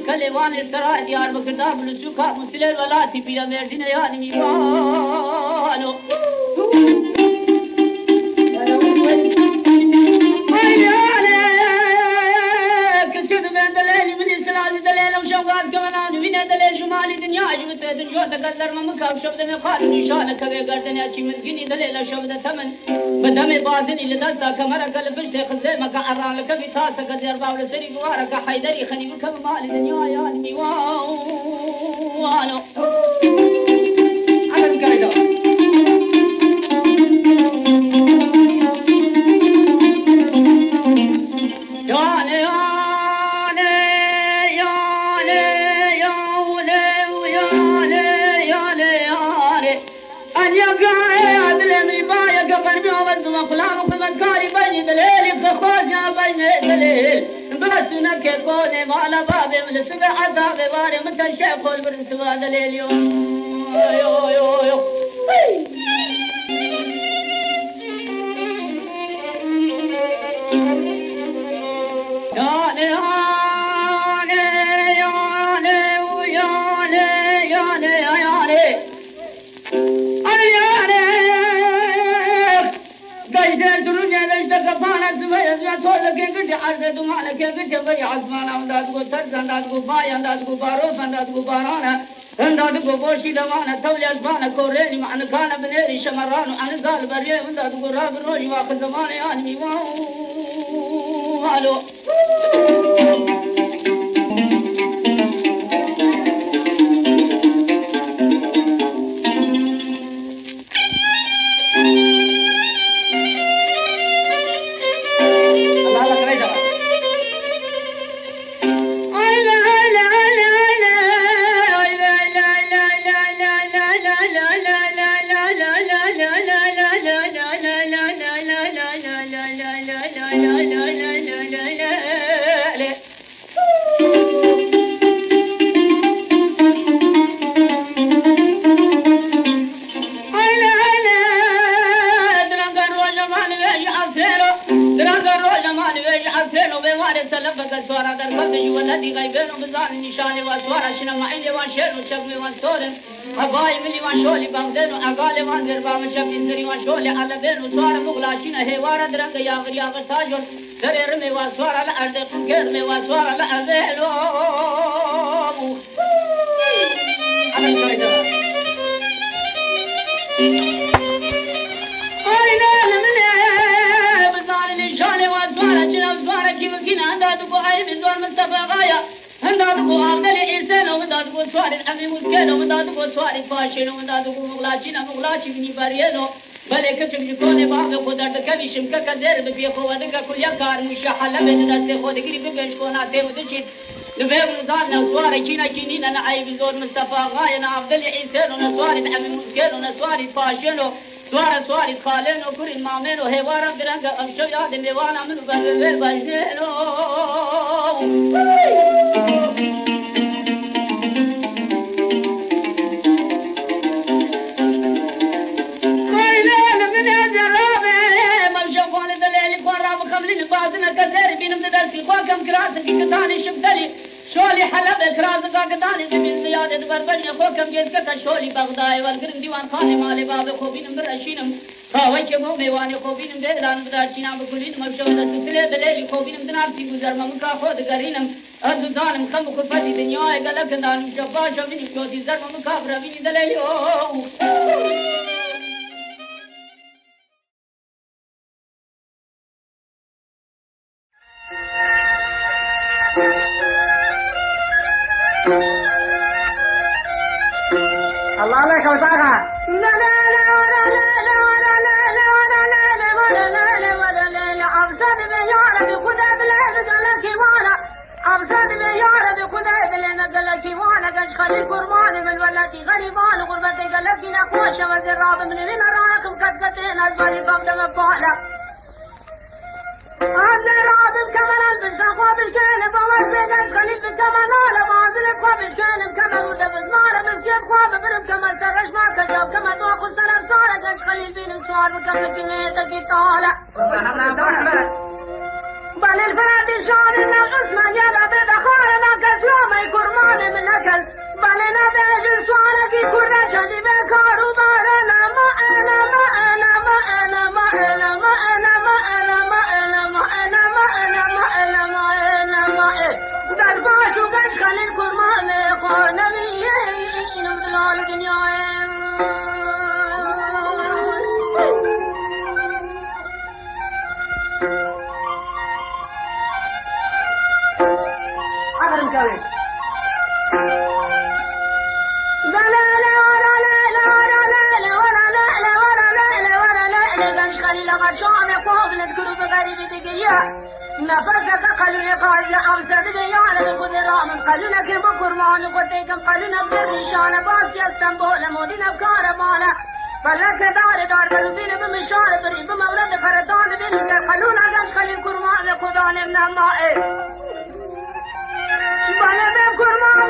كليوان السراء ديار بكردار بلسوكا مسل الولاتي بيا مردين يعني ميوانو دليل شمالي دنيا جبت دنيا تقدر ممكن شوف دم خالد نشانه كبي قردني أشي متقني دليل شوف دتمن بدم باطني لدستا كمرة قلب بشتي خزي مكا عران لك في تاسة قدر باول سري قوارك حيدري خني مكا مالي دنيا يا نمي وانو على القاعدة فلان وخذكاري بني دليل خخوجنا بني دليل برسنا كيكوني مالا بابي من السبع عذابي باري متى شيخ البرنسوا دليل يو يو يو يو عرض مالك يا بي عزمان امداد کو سر انداز کو باي انداز کو بارو انداز کو بارانا انداز کو بوشي دوانا تولي اسبان کو ريني معنى كان بنيري شمران عن زال بريه انداز کو راب روج واخر زمان يعني والو أباي ملي وان شولي بغدادو أقالي وان دربا من شبين سري وان شولي على بينو سوار مغلاشين هيوارا درنگ ياغر ياغر تاجون سري رمي وان سوار على أرض كرمي وان سوار على أبيلو على القايدة أي لا لمني بطال اللي شولي وان سوار جنب سوار كيف كنا هندادو أي بزور مصطفى غاية هندادو أفضل إنسان ومدادو سوار الأمي مسكين ومدادو سوار فاشل ومدادو مغلاشي بني بارينو بله كتب جكوني باب خودر دكبي شمكة كدر ببيخو ودكا كل يكار مشاحة لبه دسته خود گري ببنش كوناته ودشيد نبيب نزالنا وسوار كينا كينينا نعي بزور مصطفى غاينا أفضل إنسان ونسوار الأمي مسكين ونسوار فاشل سوار خالين وكل مامين وهوارا برنگا أمشو ياد ميوانا منو ببه بجنو كم كراسك كتاني شبدلي شولي حلب كراسك كتاني زمين زيادة بربني خوكم جيسك شولي بغداي والقرن ديوان خاني مالي باب خوبينم برشينم خاوي مو ميواني خوبينم ديلان بدارشينا بكلين مبشوده سكلي بليلي خوبينم دنارتي گزر ممكا خود غرينم أرض دانم خم خفتي دنيا قلق دانم شفا شويني كوتي زر ممكا بربيني دليلي الله عليك وسعها لا لا لا لا لا لا لا لا لا لا لا أبصد بيارة بخدا بالعبد لك وانا أبصد بيارة بخدا بالعبد لك وانا قش خلي القرمان من ولدي غريبان غربتي قلبي نقوش وزراب من راكم كتكتين أزبالي بابد مبالا أنا رابط كمان البس أخواب الكلب أول بيدش خليل بالكمان على بعض الأخواب الكلب كمان ودبز مالا مسكين خواب برم كمان سرش ما كجاب كمان واخذ سلام صارة قش خليل بين سوار بكمل كميتك يطالع بل الفراد شان النقص مليانة بيضة خارة ما اسلام کرمان ملکل بله ندهش سوارگی کرده چندی به کارو باره نما انما انما انما انما انما انما انما انما انما انما انما دل باشو گش خلیل کرمان خانمیه اینم دلال دنیاه نفرك قالوا قال أوسد بيانا بقد رام قالوا لك بكرمان قتيكم قالوا نبدر نشان باس يستنبول مودين بكار مالا فلك دار قالوا بين بمشار بري بمولد فردان بين قالوا نجاش خلي الكرمان قدان من الماء بلا بكرمان